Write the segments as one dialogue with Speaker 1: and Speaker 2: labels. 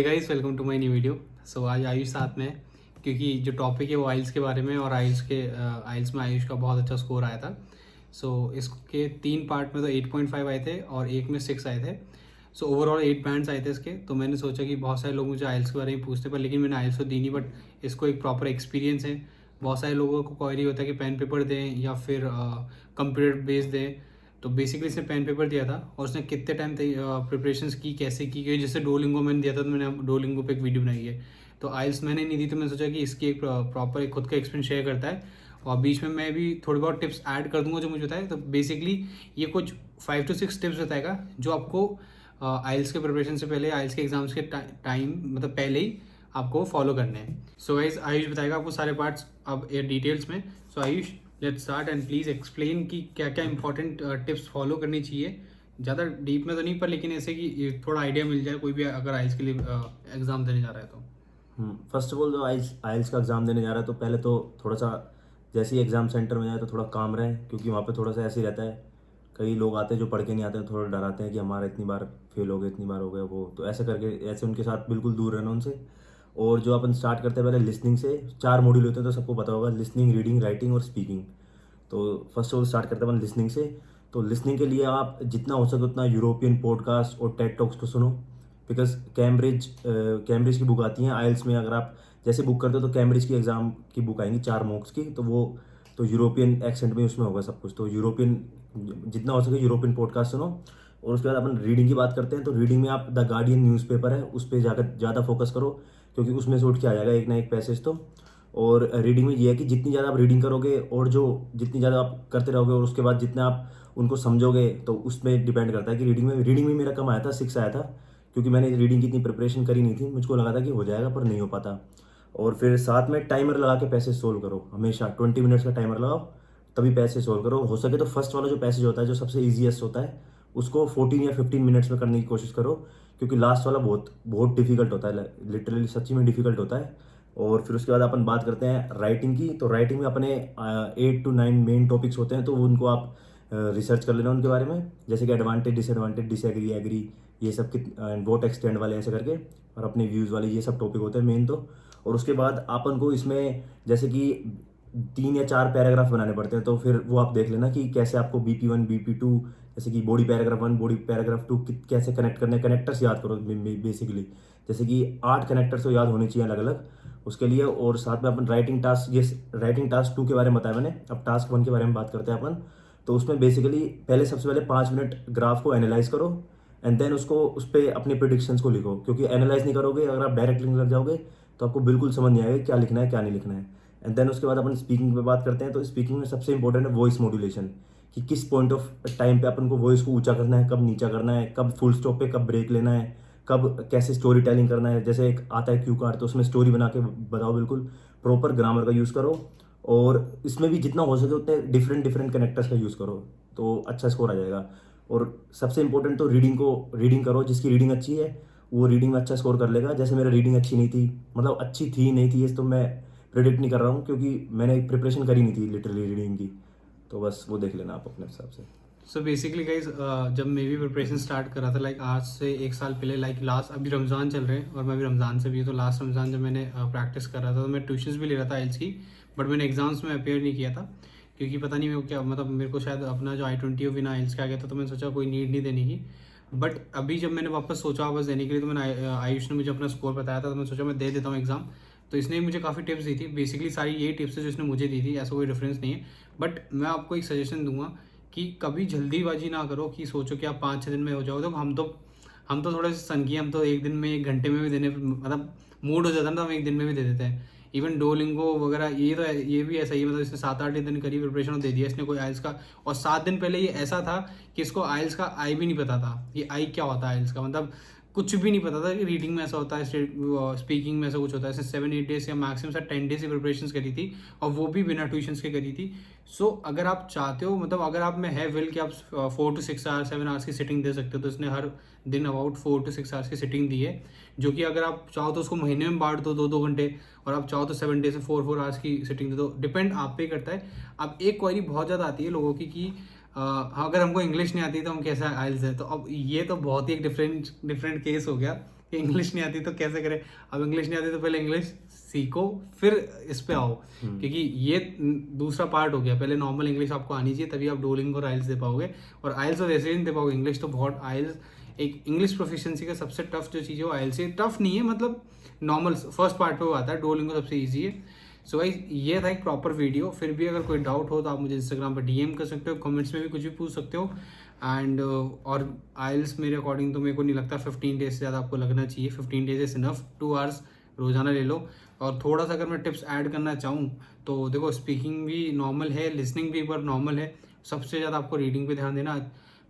Speaker 1: Guys, welcome to my new video. So आज आयुष साथ में है, क्योंकि जो टॉपिक है वो आइल्स के बारे में, और आइल्स में आयुष का बहुत अच्छा स्कोर आया था। सो इसके 3 पार्ट में तो 8.5 आए थे और एक में 6 आए थे। सो ओवरऑल 8 बैंड्स आए थे इसके। तो मैंने सोचा कि बहुत सारे लोग मुझे आइल्स के बारे में पूछते, पर लेकिन मैंने आइल्स तो दी नहीं, बट इसको एक प्रॉपर एक्सपीरियंस है। बहुत सारे लोगों को क्वेरी होता है कि पेन पेपर दें या फिर कंप्यूटर बेस दें। तो बेसिकली इसने पेन पेपर दिया था और उसने कितने टाइम प्रिपरेशंस की, कैसे की, क्योंकि जैसे डोलिंगो मैंने दिया था तो मैंने डोलिंगो पे एक वीडियो बनाई है। तो आइल्स मैंने नहीं दी, तो मैंने सोचा कि इसकी एक प्रॉपर एक खुद का एक्सपीरियंस शेयर करता है, और बीच में मैं भी थोड़ी बहुत टिप्स ऐड कर दूंगा जो मुझे बताए। तो बेसिकली ये कुछ 5 to 6 टिप्स बताएगा जो आपको आइल्स के प्रिपरेशन से पहले, आइल्स के एग्जाम्स के टाइम मतलब पहले ही आपको फॉलो करने हैं। सो गाइस, आयुष बताएगा आपको सारे पार्ट्स अब डिटेल्स में। So Ayush, let's start and please explain कि क्या क्या इंपॉर्टेंट टिप्स फॉलो करनी चाहिए। ज़्यादा डीप में तो नहीं, पर लेकिन ऐसे कि थोड़ा आइडिया मिल जाए कोई भी अगर आइल्स के लिए एग्ज़ाम देने जा रहा है तो।
Speaker 2: फर्स्ट ऑफ ऑल तो आइल्स का एग्ज़ाम देने जा रहा है तो पहले तो थोड़ा सा जैसे ही एग्ज़ाम सेंटर में जाए तो थोड़ा काम रहे, क्योंकि वहाँ पे थोड़ा सा ऐसे ही रहता है। कई लोग आते हैं जो पढ़ के नहीं आते हैं, थोड़ा डराते हैं कि हमारा इतनी बार फेल हो गए, इतनी बार हो गया वो, तो ऐसे करके ऐसे उनके साथ बिल्कुल दूर रहना उनसे। और जो अपन स्टार्ट करते हैं पहले लिसनिंग से, 4 मॉड्यूल होते हैं तो सबको पता होगा, लिसनिंग, रीडिंग, राइटिंग और स्पीकिंग। तो फर्स्ट ऑफ ऑल स्टार्ट करते हैं अपन लिसनिंग से। तो लिसनिंग के लिए आप जितना हो सके उतना यूरोपियन पॉडकास्ट और टेड टॉक्स को सुनो, बिकॉज कैम्ब्रिज की बुक आती हैं आइल्स में। अगर आप जैसे बुक करते हो तो कैम्ब्रिज की एग्ज़ाम की बुक आएंगी 4 मॉक्स की, तो वो तो यूरोपियन एक्सेंट में उसमें होगा सब कुछ। तो यूरोपियन जितना हो सके यूरोपियन पॉडकास्ट सुनो। और उसके बाद अपन रीडिंग की बात करते हैं, तो रीडिंग में आप द गार्डियन न्यूज़पेपर है उस पर जाकर ज़्यादा फोकस करो, क्योंकि उसमें से उठ के आ जाएगा एक ना एक पैसेज तो। और रीडिंग में ये है कि जितनी ज़्यादा आप रीडिंग करोगे और जो जितनी ज़्यादा आप करते रहोगे और उसके बाद जितना आप उनको समझोगे, तो उसमें डिपेंड करता है कि रीडिंग में मेरा कम आया था, 6 आया था, क्योंकि मैंने रीडिंग की इतनी प्रिपरेशन करी नहीं थी। मुझको लगा था कि हो जाएगा पर नहीं हो पाता। और फिर साथ में टाइमर लगा के पैसेज सोल्व करो, हमेशा 20 मिनट्स का टाइमर लगाओ, तभी पैसेज सोल्व करो। हो सके तो फर्स्ट वाला जो पैसेज होता है जो सबसे ईजीएस्ट होता है उसको 14 या 15 मिनट्स में करने की कोशिश करो, क्योंकि लास्ट वाला बहुत बहुत डिफिकल्ट होता है, लिटरली सच्ची में डिफिकल्ट होता है। और फिर उसके बाद अपन बात करते हैं राइटिंग की। तो राइटिंग में अपने 8 to 9 मेन टॉपिक्स होते हैं, तो उनको आप रिसर्च कर लेना उनके बारे में, जैसे कि एडवांटेज, डिसएडवांटेज, डिसएग्री, एग्री, ये सब वोट एक्सटेंड वाले ऐसे करके, और अपने व्यूज़ वाले, ये सब टॉपिक होते हैं मेन तो। और उसके बाद अपन को इसमें जैसे कि 3 या 4 पैराग्राफ बनाने पड़ते हैं, तो फिर वो आप देख लेना कि कैसे आपको BP1, BP2, जैसे कि बॉडी पैराग्राफ 1, बॉडी पैराग्राफ 2 कैसे कनेक्ट करने, कनेक्टर्स याद करो बेसिकली। जैसे कि 8 कनेक्टर्स तो याद होने चाहिए अलग अलग उसके लिए। और साथ में अपन राइटिंग टास्क, ये राइटिंग टास्क 2 के बारे में बताया मैंने, अब टास्क 1 के बारे में बात करते हैं अपन। तो उसमें बेसिकली पहले सबसे पहले 5 मिनट ग्राफ को एनालाइज करो, एंड देन उसको उस पर अपने प्रिडिक्शंस को लिखो, क्योंकि एनालाइज नहीं करोगे, अगर आप डायरेक्ट लिखने लग जाओगे तो आपको बिल्कुल समझ नहीं आएगा क्या लिखना है क्या नहीं लिखना है। एंड देन उसके बाद अपन स्पीकिंग पे बात करते हैं। तो स्पीकिंग में सबसे इंपॉर्टेंट है वॉइस मॉड्यूलेशन, कि किस पॉइंट ऑफ टाइम पे अपन को वॉइस को ऊंचा करना है, कब नीचा करना है, कब फुल स्टॉप पे कब ब्रेक लेना है, कब कैसे स्टोरी टेलिंग करना है। जैसे एक आता है क्यू कार्ड, तो उसमें स्टोरी बना के बताओ, बिल्कुल प्रॉपर ग्रामर का यूज़ करो। और इसमें भी जितना हो सके उतने डिफरेंट डिफरेंट कनेक्टर्स का यूज़ करो, तो अच्छा स्कोर आ जाएगा। और सबसे इंपॉर्टेंट तो रीडिंग करो, जिसकी रीडिंग अच्छी है वो रीडिंग में अच्छा स्कोर कर लेगा। जैसे मेरा रीडिंग अच्छी नहीं थी, मतलब अच्छी थी नहीं थी ये तो मैं प्रेडिक्ट नहीं कर रहा हूँ, क्योंकि मैंने प्रिपरेशन करी नहीं थी लिटरली रीडिंग की। तो बस वो देख लेना आप अपने हिसाब से।
Speaker 1: सो बेसिकली गाइज, जब मैं भी प्रिपरेशन स्टार्ट कर रहा था, लाइक आज से 1 साल पहले, लाइक लास्ट अभी रमज़ान चल रहे हैं और मैं भी रमज़ान से भी, तो लास्ट रमज़ान जब मैंने प्रैक्टिस कर रहा था तो मैं ट्यूशन्स भी ले रहा था आइल्स की, बट मैंने एग्जाम्स में अपेयर नहीं किया था, क्योंकि पता नहीं मेरे को क्या, मतलब मेरे को शायद अपना जो I-20 हो बिना आइल्स के आ गया था, तो मैंने सोचा कोई नीड नहीं देने की। बट अभी जब मैंने वापस सोचा वापस देने के लिए, तो मैंने आयुष ने मुझे अपना स्कोर बताया था, तो मैंने सोचा मैं दे देता हूँ एग्ज़ाम। तो इसने मुझे काफ़ी टिप्स दी थी, बेसिकली सारी यही टिप्स है जो इसने मुझे दी थी, ऐसा कोई डिफरेंस नहीं है। बट मैं आपको एक सजेशन दूंगा कि कभी जल्दीबाजी ना करो कि सोचो कि आप 5-6 दिन में हो जाओगे। तो हम तो थोड़े से सनकी, हम तो 1 दिन में 1 घंटे में भी देने, मतलब मूड हो जाता है ना, तो हम 1 दिन में भी दे देते हैं। इवन डोलिंगो वगैरह ये भी ऐसा ही, मतलब इसने 7-8 दिन करीब प्रिपरेशन दे दिया इसने कोई आइल्स का। और 7 दिन पहले ये ऐसा था कि इसको आइल्स का आई भी नहीं पता था, ये आई क्या होता है आइल्स का, मतलब कुछ भी नहीं पता था कि रीडिंग में ऐसा होता है, स्पीकिंग में ऐसा कुछ होता है। इसने 7-8 डेज या मैक्सिमम 10 डेज की प्रिपरेशन करी थी, और वो भी बिना ट्यूशन्स के करी थी। सो अगर आप चाहते हो, मतलब अगर आप में है विल कि आप 4 to 6 आवर्स 7 आवर्स की सिटिंग दे सकते हो, तो इसने हर दिन अबाउट 4 to 6 आवर्स की सिटिंग दी है, जो कि अगर आप चाहो तो उसको महीने में बांट दो 2-2 घंटे, और आप चाहो तो 7 डेज से 4-4 आवर्स की सिटिंग दे दो, डिपेंड आप पे करता है। अब एक क्वेरी बहुत ज़्यादा आती है लोगों की कि अगर हमको इंग्लिश नहीं आती तो हम कैसे आइल्स है, तो अब ये तो बहुत ही एक डिफरेंट केस हो गया। कि इंग्लिश नहीं आती तो कैसे करें। अब इंग्लिश नहीं आती तो पहले इंग्लिश सीखो फिर इस पे आओ, क्योंकि ये दूसरा पार्ट हो गया। पहले नॉर्मल इंग्लिश आपको आनी चाहिए, तभी आप डुओलिंगो और आइल्स दे पाओगे। और आइल्स तो वैसे ही नहीं दे पाओगे, इंग्लिश तो बहुत, आइल्स एक इंग्लिश प्रोफिशिएंसी का सबसे टफ जो चीज़ है वो आइल्स है। टफ नहीं है मतलब नॉर्मल फर्स्ट पार्ट पे वो आता है, डुओलिंगो सबसे ईजी है। सो गाइस ये था एक प्रॉपर वीडियो। फिर भी अगर कोई डाउट हो तो आप मुझे इंस्टाग्राम पर डीएम कर सकते हो, कमेंट्स में भी कुछ भी पूछ सकते हो। एंड और आइल्स मेरे अकॉर्डिंग तो मेरे को नहीं लगता 15 डेज से ज़्यादा आपको लगना चाहिए। 15 डेज इज इनफ, 2 आवर्स रोजाना ले लो। और थोड़ा सा अगर मैं टिप्स ऐड करना चाहूँ तो देखो, स्पीकिंग भी नॉर्मल है, लिसनिंग भी एक बार नॉर्मल है, सबसे ज़्यादा आपको रीडिंग पे ध्यान देना।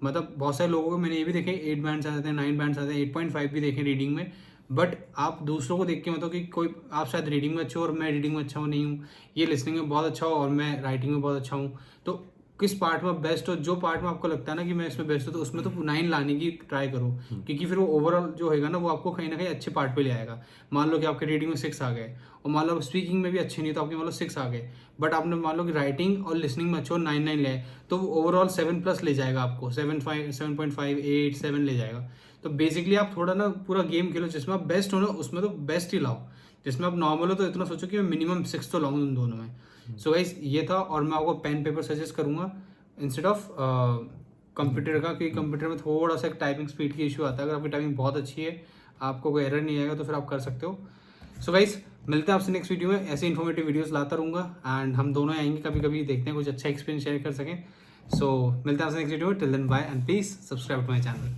Speaker 1: मतलब बहुत सारे लोगों को मैंने ये भी देखे 8 बैंड्स आ जाते हैं, 9 बैंड्स आते हैं, 8.5 भी देखे रीडिंग में। बट आप दूसरों को देख के मतलब कि कोई आप शायद रीडिंग में अच्छे हो और मैं रीडिंग में अच्छा हूँ नहीं हूँ, ये लिसनिंग में बहुत अच्छा हो और मैं राइटिंग में बहुत अच्छा हूँ, तो किस पार्ट में बेस्ट हो, जो पार्ट में आपको लगता है ना कि मैं इसमें बेस्ट हूँ तो उसमें तो 9 लाने की ट्राई करो, क्योंकि फिर वो ओवरऑल जो होगा ना वो आपको कहीं ना कहीं अच्छे पार्ट पे ले आएगा। मान लो कि आपके रीडिंग में 6 आ गए और मान लो स्पीकिंग में भी अच्छे नहीं तो आपके मान लो 6 आ गए, बट आपने मान लो कि राइटिंग और लिसनिंग में अच्छे हो 9 ले आए, तो वो ओवरऑल 7+ ले जाएगा आपको, 7.5 8 7 ले जाएगा। तो बेसिकली आप थोड़ा ना पूरा गेम खेलो, जिसमें आप बेस्ट हो ना उसमें तो बेस्ट ही लाओ, जिसमें आप नॉर्मल हो तो इतना सोचो कि मैं मिनिमम 6 तो लाऊं उन दोनों में। सो गाइस ये था, और मैं आपको पेन पेपर सजेस्ट करूंगा इंस्टेड ऑफ कंप्यूटर का, क्योंकि कंप्यूटर में थोड़ा सा टाइपिंग स्पीड की इशू आता है। अगर आपकी टाइपिंग बहुत अच्छी है, आपको कोई एरर नहीं आएगा तो फिर आप कर सकते हो। सो गाइस मिलते हैं आपसे नेक्स्ट वीडियो में, ऐसे इन्फॉर्मेटिव वीडियोस लाता रहूँगा एंड हम दोनों आएंगे कभी कभी, देखते हैं कुछ अच्छा एक्सपीरियंस शेयर कर सकें। सो मिलते हैं आपसे नेक्स्ट वीडियो में, till then bye and please subscribe to my channel.